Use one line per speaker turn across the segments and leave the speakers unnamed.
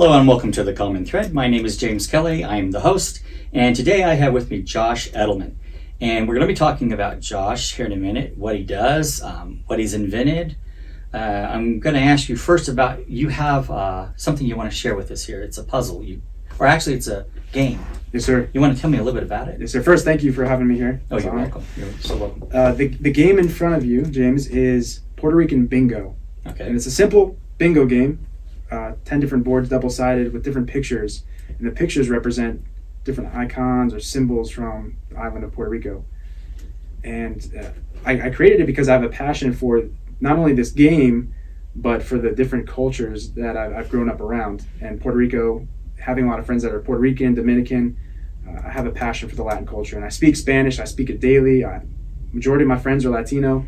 Hello and welcome to The Common Thread. My name is James Kelly. I am the host, and today I have with me Josh Edelman. And we're going to be talking about Josh here in a minute, what he does, what he's invented. I'm going to ask you first about, you have something you want to share with us here. It's a puzzle, or actually it's a game.
Yes, sir.
You want to tell me a little bit about it?
Yes, sir. First, thank you for having me here.
Oh, you're welcome. You're so welcome.
The game in front of you, James, is Puerto Rican bingo.
Okay.
And it's a simple bingo game, 10 different boards double-sided with different pictures. And the pictures represent different icons or symbols from the island of Puerto Rico. And I created it because I have a passion for not only this game, but for the different cultures that I've grown up around. And Puerto Rico, having a lot of friends that are Puerto Rican, Dominican, I have a passion for the Latin culture. And I speak Spanish, I speak it daily. Majority of my friends are Latino.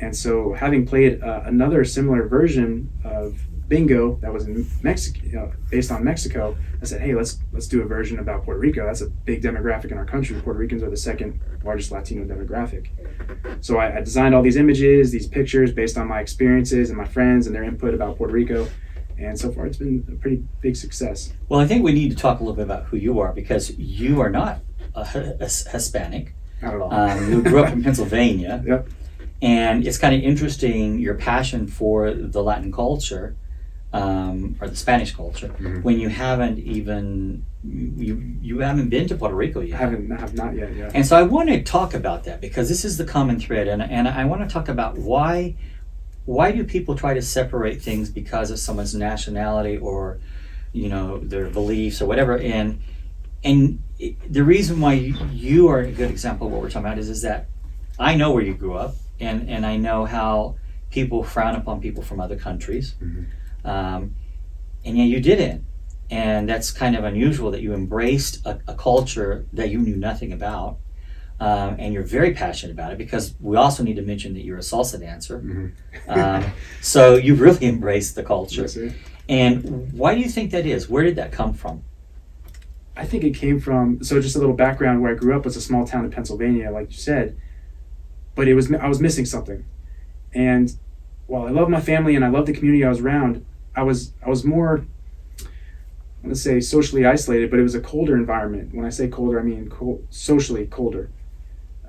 And so having played another similar version of bingo that was in Mexico, based on Mexico, I said, hey, let's do a version about Puerto Rico. That's a big demographic in our country. Puerto Ricans are the second largest Latino demographic. So I designed all these images, these pictures based on my experiences and my friends and their input about Puerto Rico. And so far, it's been a pretty big success.
Well, I think we need to talk a little bit about who you are, because you are not a Hispanic.
Not at all.
You grew up in Pennsylvania.
Yep.
And it's kind of interesting, your passion for the Latin culture, or the Spanish culture, when you haven't even, you haven't been to Puerto Rico yet.
I have not yet, yeah.
And so I want to talk about that, because this is the common thread, and I want to talk about why do people try to separate things because of someone's nationality or, their beliefs or whatever, and the reason why you are a good example of what we're talking about is that I know where you grew up, and I know how people frown upon people from other countries. And yet you didn't, and that's kind of unusual that you embraced a culture that you knew nothing about, and you're very passionate about it, because we also need to mention that you're a salsa dancer. So you've really embraced the culture.
Yes, sir.
And why do you think that is? Where did that come from?
I think it came from, so just a little background, where I grew up was a small town in Pennsylvania, like you said, but I was missing something. And while I love my family and I love the community I was around, I was more, I'm going to say socially isolated, but it was a colder environment. When I say colder, I mean socially colder.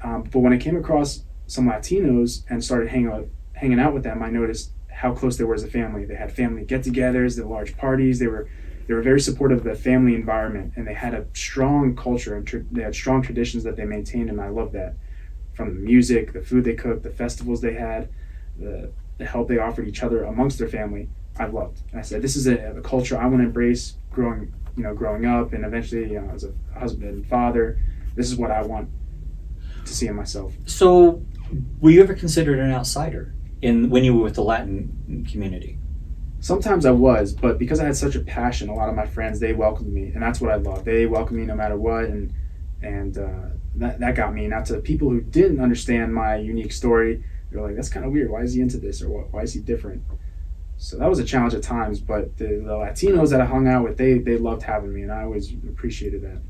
But when I came across some Latinos and started hanging out with them, I noticed how close they were as a family. They had family get-togethers, the large parties. They were very supportive of the family environment, and they had a strong culture, and they had strong traditions that they maintained, and I loved that. From the music, the food they cooked, the festivals they had, the help they offered each other amongst their family, I loved. And I said, this is a culture I want to embrace growing up, and eventually as a husband and father. This is what I want to see in myself.
So were you ever considered an outsider when you were with the Latin community?
Sometimes I was, but because I had such a passion, a lot of my friends, they welcomed me, and that's what I loved. They welcomed me no matter what, and that got me. Now, to people who didn't understand my unique story, they were like, that's kind of weird. Why is he into this? Or why is he different? So that was a challenge at times, but the Latinos that I hung out with, they loved having me, and I always appreciated that.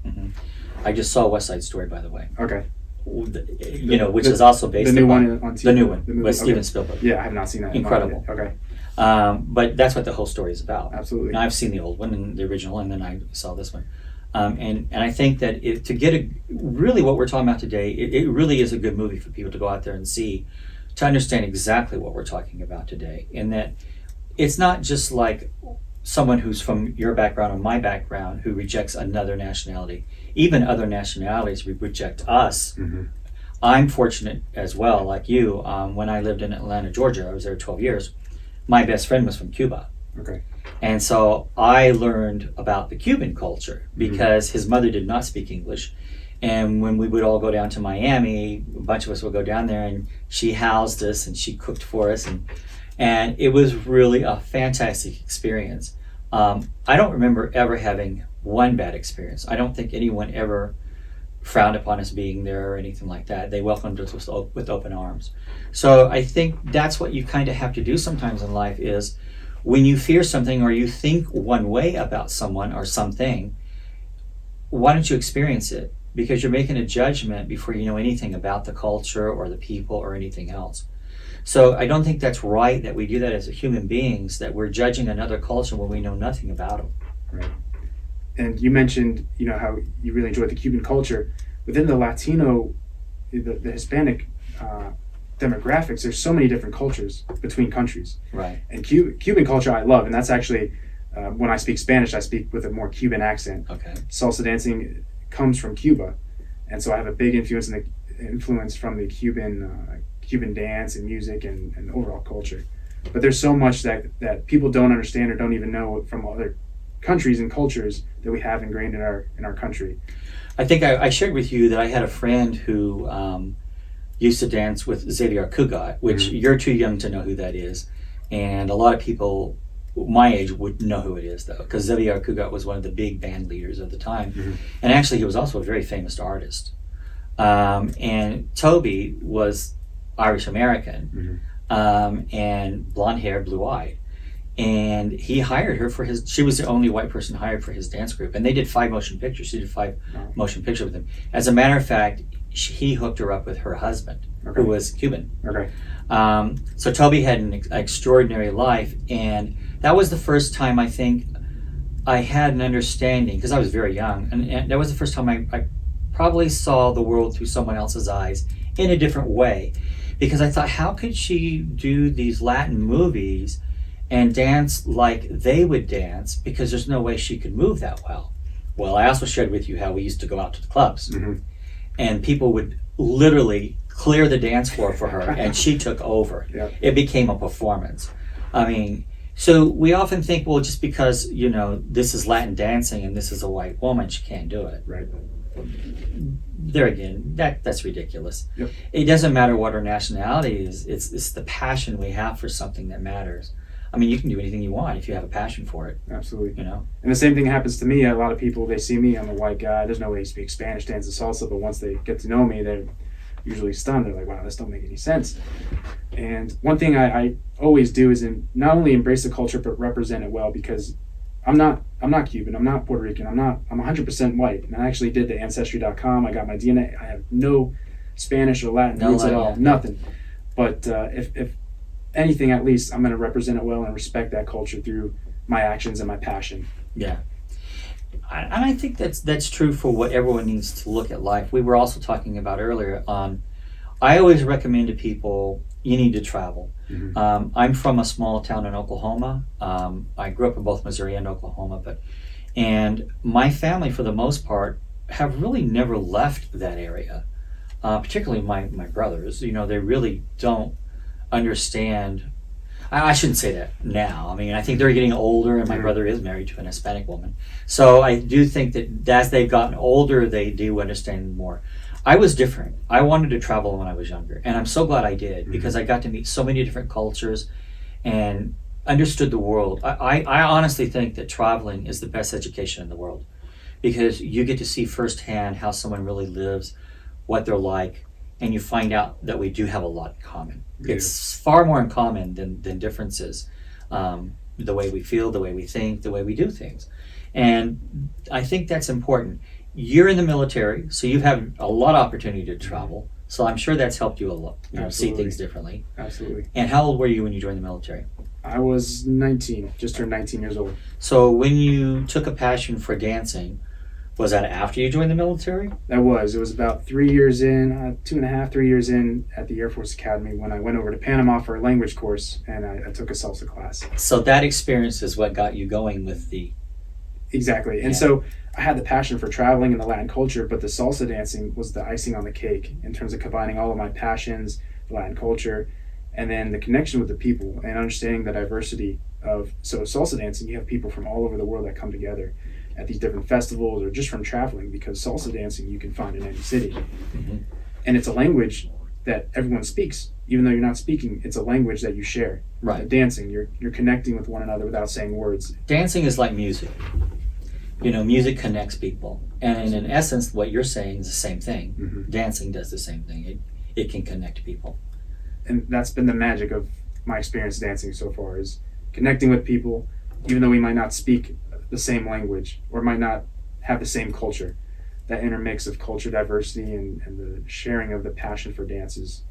I just saw West Side Story, by the way.
Okay.
Which is also based on
the new one on TV.
The new one with Steven Spielberg.
Yeah, I have not seen that.
Incredible.
Okay.
But that's what the whole story is about.
Absolutely.
And I've seen the old one and the original, and then I saw this one. And I think that to get really what we're talking about today, it really is a good movie for people to go out there and see, to understand exactly what we're talking about today. And that it's not just like someone who's from your background or my background who rejects another nationality. Even other nationalities reject us. I'm fortunate as well, like you. When I lived in Atlanta, Georgia, I was there 12 years. My best friend was from Cuba.
Okay.
And so I learned about the Cuban culture because his mother did not speak English. And when we would all go down to Miami, a bunch of us would go down there, and she housed us and she cooked for us. And it was really a fantastic experience. I don't remember ever having one bad experience. I don't think anyone ever frowned upon us being there or anything like that. They welcomed us with open arms. So I think that's what you kind of have to do sometimes in life, is when you fear something or you think one way about someone or something, why don't you experience it? Because you're making a judgment before you know anything about the culture or the people or anything else. So I don't think that's right that we do that as human beings, that we're judging another culture when we know nothing about them.
Right. And you mentioned, how you really enjoyed the Cuban culture. Within the Latino, the Hispanic demographics, there's so many different cultures between countries.
Right.
And Cuban culture I love, and that's actually, when I speak Spanish, I speak with a more Cuban accent.
Okay.
Salsa dancing comes from Cuba, and so I have a big influence from the Cuban dance and music and overall culture. But there's so much that people don't understand or don't even know from other countries and cultures that we have ingrained in our country.
I think I shared with you that I had a friend who used to dance with Xavier Cugat, which you're too young to know who that is. And a lot of people my age would know who it is, though, because Xavier Cugat was one of the big band leaders of the time. And actually, he was also a very famous artist. And Toby was Irish American, and blonde hair, blue eyed. And he hired her she was the only white person hired for his dance group. And they did 5 motion pictures. She did 5 motion pictures with him. As a matter of fact, he hooked her up with her husband, who was Cuban.
Okay.
So Toby had an extraordinary life. And that was the first time I think I had an understanding, because I was very young. And that was the first time I probably saw the world through someone else's eyes in a different way. Because I thought, how could she do these Latin movies and dance like they would dance, because there's no way she could move that well. Well, I also shared with you how we used to go out to the clubs, and people would literally clear the dance floor for her, and she took over.
Yep.
It became a performance. I mean, so we often think, well, just because, this is Latin dancing and this is a white woman, she can't do it.
Right.
There again, that's ridiculous.
Yep.
It doesn't matter what our nationality is. It's the passion we have for something that matters. I mean, you can do anything you want if you have a passion for it.
Absolutely.
And
the same thing happens to me. A lot of people, they see me, I'm a white guy, there's no way he speaks Spanish, dances salsa, but once they get to know me, they're usually stunned. They're like, wow, this don't make any sense. And one thing I always do is not only embrace the culture, but represent it well, because I'm not Cuban, I'm not Puerto Rican, I'm 100% white. And I actually did the Ancestry.com, I got my DNA, I have no Spanish or Latin roots at all, nothing. But if anything, at least I'm going to represent it well and respect that culture through my actions and my passion.
Yeah. And I think that's true for what everyone needs to look at life. We were also talking about earlier on, I always recommend to people, you need to travel. I'm from a small town in Oklahoma. I grew up in both Missouri and Oklahoma, and my family, for the most part, have really never left that area. Particularly my brothers, they really don't understand. I shouldn't say that now. I mean, I think they're getting older, and my brother is married to an Hispanic woman. So I do think that as they've gotten older, they do understand more. I was different. I wanted to travel when I was younger, and I'm so glad I did, because I got to meet so many different cultures and understood the world. I honestly think that traveling is the best education in the world, because you get to see firsthand how someone really lives, what they're like, and you find out that we do have a lot in common. Yeah. It's far more in common than differences. The way we feel, the way we think, the way we do things. And I think that's important. You're in the military, so you've had a lot of opportunity to travel. So I'm sure that's helped you a lot, see things differently.
Absolutely.
And how old were you when you joined the military?
I was 19, just turned 19 years old.
So when you took a passion for dancing, was that after you joined the military?
It was about 3 years in, 2.5, 3 years in at the Air Force Academy, when I went over to Panama for a language course, and I took a salsa class.
So that experience is what got you going with the...
Exactly. And so I had the passion for traveling and the Latin culture, but the salsa dancing was the icing on the cake in terms of combining all of my passions, the Latin culture, and then the connection with the people and understanding the diversity of... So salsa dancing, you have people from all over the world that come together at these different festivals, or just from traveling, because salsa dancing you can find in any city. And it's a language that everyone speaks. Even though you're not speaking, it's a language that you share.
Right.
Dancing, you're connecting with one another without saying words.
Dancing is like music. Music connects people. And in essence, what you're saying is the same thing. Dancing does the same thing. It can connect people.
And that's been the magic of my experience dancing so far, is connecting with people, even though we might not speak the same language or might not have the same culture. That intermix of culture diversity and the sharing of the passion for dance has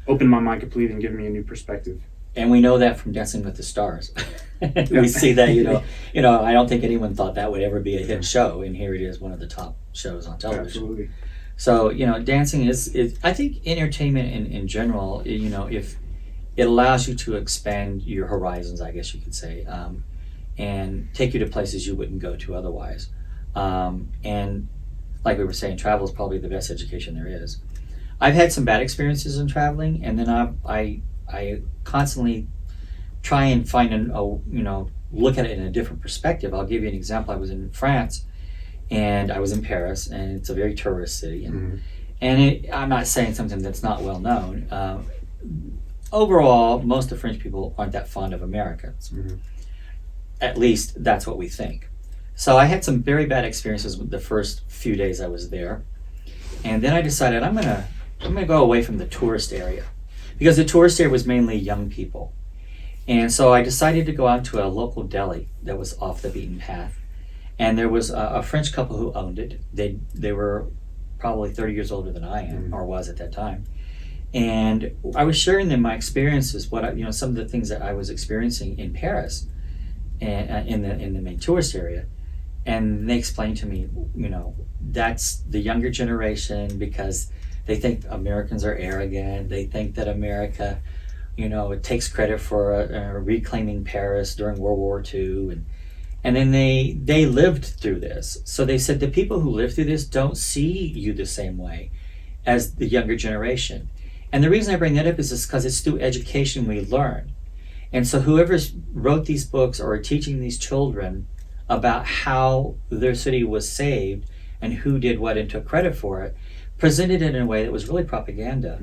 opened my mind completely and given me a new perspective.
And we know that from Dancing with the Stars. We see that, I don't think anyone thought that would ever be a hit show, and here it is, one of the top shows on television.
Absolutely.
So, dancing is I think entertainment in general, if it allows you to expand your horizons, I guess you could say, and take you to places you wouldn't go to otherwise. And like we were saying, travel is probably the best education there is. I've had some bad experiences in traveling, and then I constantly try and find look at it in a different perspective. I'll give you an example. I was in France, and I was in Paris, and it's a very tourist city, and I'm not saying something that's not well known. Overall, most of French people aren't that fond of Americans. At least that's what we think. So I had some very bad experiences with the first few days I was there, and then I decided I'm gonna go away from the tourist area, because the tourist area was mainly young people. And so I decided to go out to a local deli that was off the beaten path. And there was a French couple who owned it. They were probably 30 years older than I am, or was at that time. And I was sharing them my experiences, some of the things that I was experiencing in Paris, and in the main tourist area. And they explained to me, that's the younger generation, because they think Americans are arrogant. They think that America, it takes credit for reclaiming Paris during World War II. And then they lived through this. So they said the people who live through this don't see you the same way as the younger generation. And the reason I bring that up is because it's through education we learn. And so whoever wrote these books or are teaching these children about how their city was saved and who did what and took credit for it, presented it in a way that was really propaganda.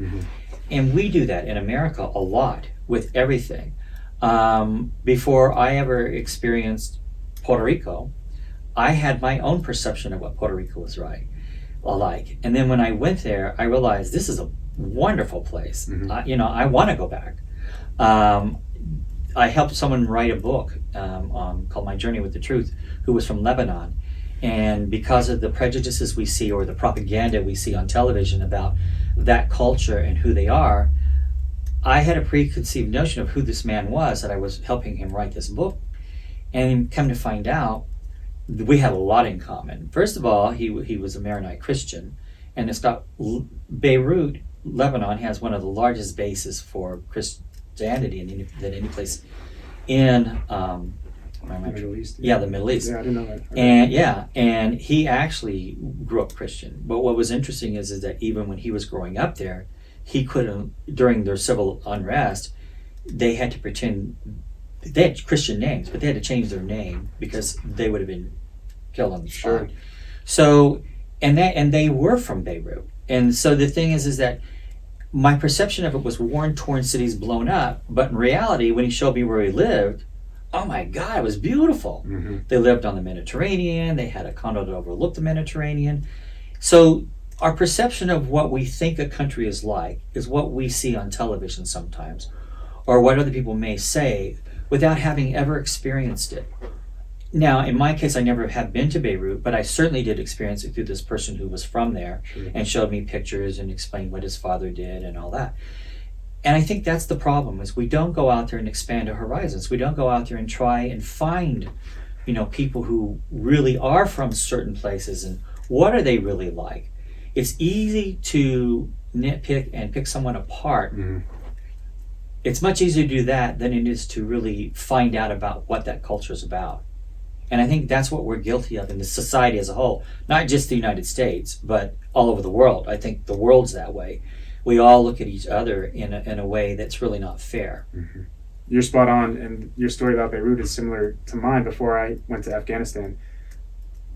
And we do that in America a lot with everything. Before I ever experienced Puerto Rico, I had my own perception of what Puerto Rico was like. And then when I went there, I realized this is a wonderful place. I want to go back. I helped someone write a book called My Journey with the Truth, who was from Lebanon. And because of the prejudices we see, or the propaganda we see on television about that culture and who they are, I had a preconceived notion of who this man was, that I was helping him write this book. And come to find out, we have a lot in common. First of all, he was a Maronite Christian, and it's got Beirut, Lebanon, has one of the largest bases for Christianity than any place in
the Middle East.
Yeah, the Middle East.
Yeah, I didn't know that.
And he actually grew up Christian. But what was interesting is that even when he was growing up there, he couldn't, during their civil unrest, they had to pretend, they had Christian names, but they had to change their name because they would have been killed on the spot. So, and they were from Beirut. And so the thing is that my perception of it was torn cities blown up, but in reality, when he showed me where he lived, oh my God, it was beautiful. They lived on the Mediterranean. They had a condo that overlooked the Mediterranean. So our perception of what we think a country is like is what we see on television sometimes, or what other people may say without having ever experienced it. Now, in my case, I never have been to Beirut, but I certainly did experience it through this person who was from there and showed me pictures and explained what his father did and all that. And I think that's the problem, is we don't go out there and expand our horizons. We don't go out there and try and find, people who really are from certain places and what are they really like. It's easy to nitpick and pick someone apart. It's much easier to do that than it is to really find out about what that culture is about. And I think that's what we're guilty of in the society as a whole, not just the United States, but all over the world. I think the world's that way. We all look at each other in a way that's really not fair.
You're spot on, and your story about Beirut is similar to mine. Before I went to Afghanistan,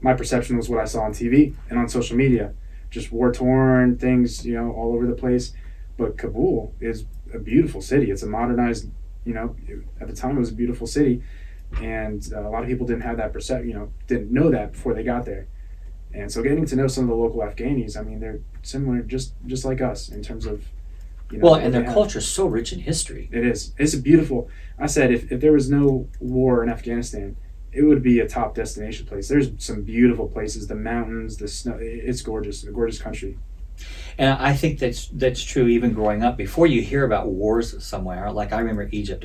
my perception was what I saw on TV and on social media, just war-torn things, all over the place. But Kabul is a beautiful city. It's a modernized, at the time it was a beautiful city, and a lot of people didn't have that perception, didn't know that before they got there. And so getting to know some of the local Afghanis, they're similar, just like us in terms of,
and their culture is so rich in history.
It is. It's a beautiful. I said if there was no war in Afghanistan, it would be a top destination place. There's some beautiful places, the mountains, the snow. It's gorgeous, a gorgeous country.
And I think that's true even growing up. Before you hear about wars somewhere, like I remember Egypt,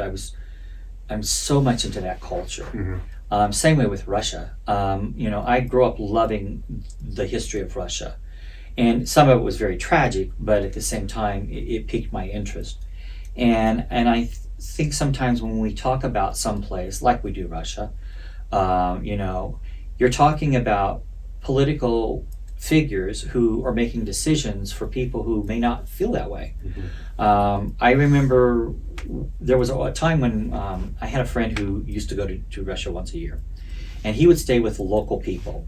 I'm so much into that culture. Same way with Russia. I grew up loving the history of Russia. And some of it was very tragic, but at the same time, it piqued my interest. And I think sometimes when we talk about some place, like we do Russia, you're talking about political figures who are making decisions for people who may not feel that way. I remember there was a time when I had a friend who used to go to Russia once a year, and he would stay with local people.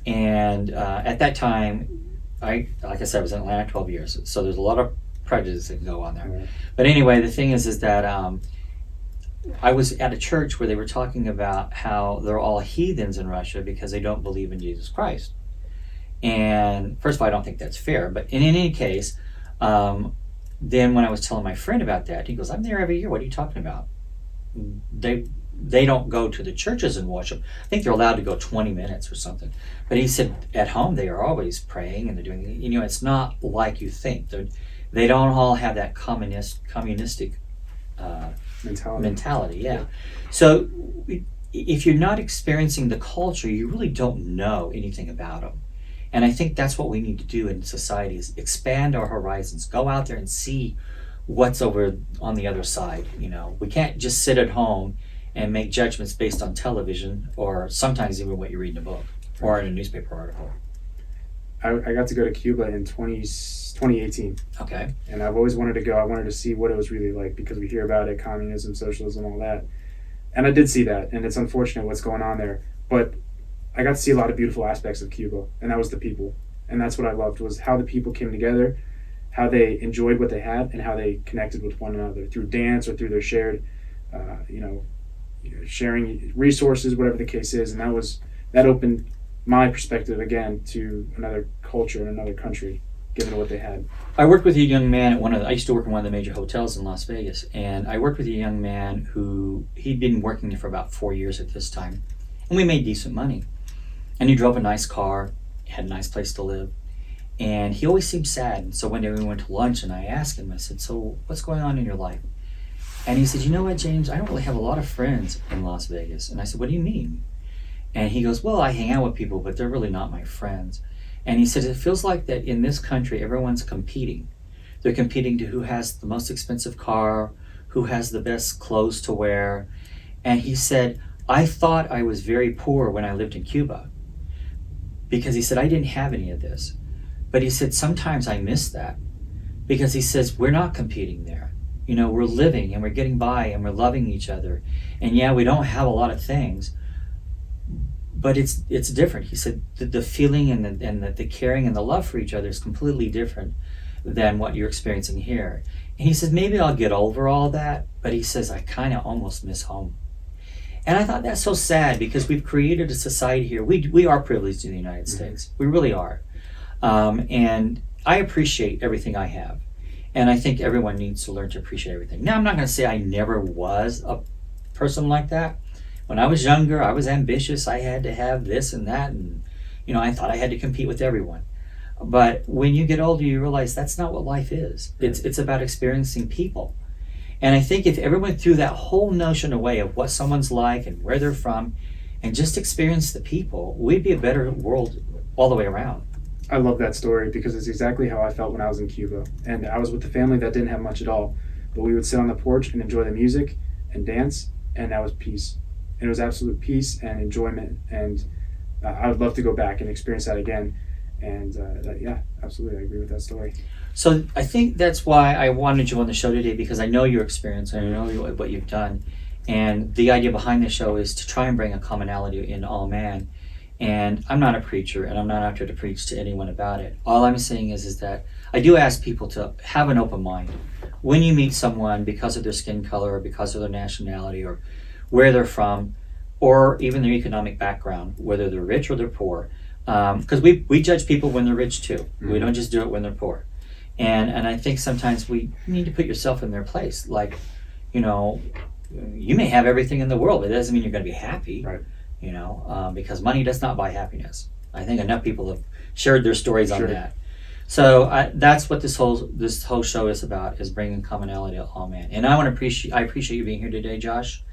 And at that time, like I said, I was in Atlanta 12 years, so there's a lot of prejudice that can go on there. Right. But anyway, the thing is that I was at a church where they were talking about how they're all heathens in Russia because they don't believe in Jesus Christ. And first of all, I don't think that's fair. But in any case, then when I was telling my friend about that, he goes, "I'm there every year. What are you talking about? They don't go to the churches and worship. I think they're allowed to go 20 minutes or something." But he said at home they are always praying and they're doing. It's not like you think. They don't all have that communistic mentality. Yeah. So if you're not experiencing the culture, you really don't know anything about them. And I think that's what we need to do in society is expand our horizons, go out there and see what's over on the other side. We can't just sit at home and make judgments based on television or sometimes even what you read in a book or in a newspaper article.
I got to go to Cuba in 2018.
Okay.
And I've always wanted to go. I wanted to see what it was really like because we hear about it, communism, socialism, all that. And I did see that, and it's unfortunate what's going on there. But I got to see a lot of beautiful aspects of Cuba, and that was the people. And that's what I loved, was how the people came together, how they enjoyed what they had, and how they connected with one another through dance or through their shared, sharing resources, whatever the case is. And that opened my perspective again to another culture and another country, given what they had.
I worked with a young man at I used to work in one of the major hotels in Las Vegas, and I worked with a young man who he'd been working there for about 4 years at this time, and we made decent money. And he drove a nice car, had a nice place to live, and he always seemed sad. And so one day we went to lunch, and I asked him, I said, "So what's going on in your life?" And he said, "You know what, James, I don't really have a lot of friends in Las Vegas." And I said, "What do you mean?" And he goes, "Well, I hang out with people, but they're really not my friends." And he said, "It feels like that in this country, everyone's competing. They're competing to who has the most expensive car, who has the best clothes to wear." And he said, "I thought I was very poor when I lived in Cuba." Because he said, "I didn't have any of this." But he said, "Sometimes I miss that." Because he says, "We're not competing there. We're living and we're getting by and we're loving each other. And yeah, we don't have a lot of things, but it's different." He said, the feeling and the caring and the love for each other is completely different than what you're experiencing here. And he says, "Maybe I'll get over all that." But he says, "I kind of almost miss home." And I thought that's so sad because we've created a society here. We are privileged in the United States. We really are. And I appreciate everything I have. And I think everyone needs to learn to appreciate everything. Now, I'm not going to say I never was a person like that. When I was younger, I was ambitious. I had to have this and that. And, I thought I had to compete with everyone. But when you get older, you realize that's not what life is. It's about experiencing people. And I think if everyone threw that whole notion away of what someone's like and where they're from and just experience the people, we'd be a better world all the way around.
I love that story because it's exactly how I felt when I was in Cuba. And I was with a family that didn't have much at all. But we would sit on the porch and enjoy the music and dance, and that was peace. And it was absolute peace and enjoyment. And I would love to go back and experience that again. And yeah, absolutely, I agree with that story.
So I think that's why I wanted you on the show today, because I know your experience and I know what you've done. And the idea behind the show is to try and bring a commonality in all man. And I'm not a preacher, and I'm not out there to preach to anyone about it. All I'm saying is that I do ask people to have an open mind. When you meet someone because of their skin color or because of their nationality or where they're from or even their economic background, whether they're rich or they're poor, because we judge people when they're rich too. Mm-hmm. We don't just do it when they're poor. And I think sometimes we need to put yourself in their place. Like, you may have everything in the world, but it doesn't mean you're going to be happy.
Right.
Because money does not buy happiness. I think enough people have shared their stories on that. So that's what this whole show is about, is bringing commonality to all men. And I appreciate you being here today, Josh.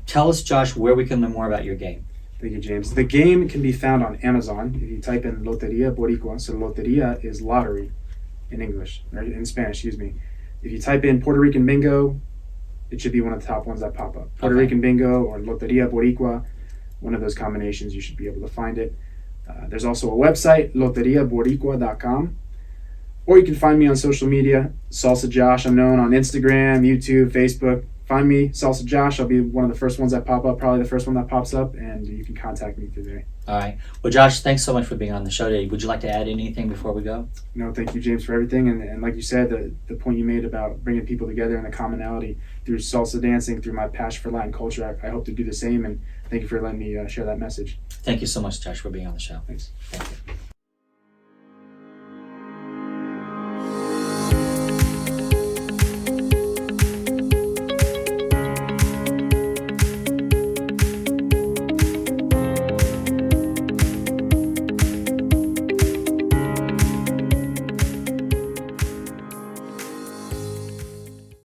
Tell us, Josh, where we can learn more about your game.
Thank you, James. The game can be found on Amazon. If you type in Loteria Boricua, so Loteria is lottery in English, or in Spanish, excuse me. If you type in Puerto Rican Bingo, it should be one of the top ones that pop up. Puerto Rican Bingo or Loteria Boricua, one of those combinations, you should be able to find it. There's also a website, loteriaboricua.com. Or you can find me on social media, Salsa Josh. I'm known on Instagram, YouTube, Facebook. Find me, Salsa Josh. I'll be one of the first ones that pop up, probably the first one that pops up, and you can contact me through there.
All right. Well, Josh, thanks so much for being on the show today. Would you like to add anything before we go?
No, thank you, James, for everything. And like you said, the point you made about bringing people together and the commonality through salsa dancing, through my passion for Latin culture, I hope to do the same. And thank you for letting me share that message.
Thank you so much, Josh, for being on the show.
Thanks.
Thank you.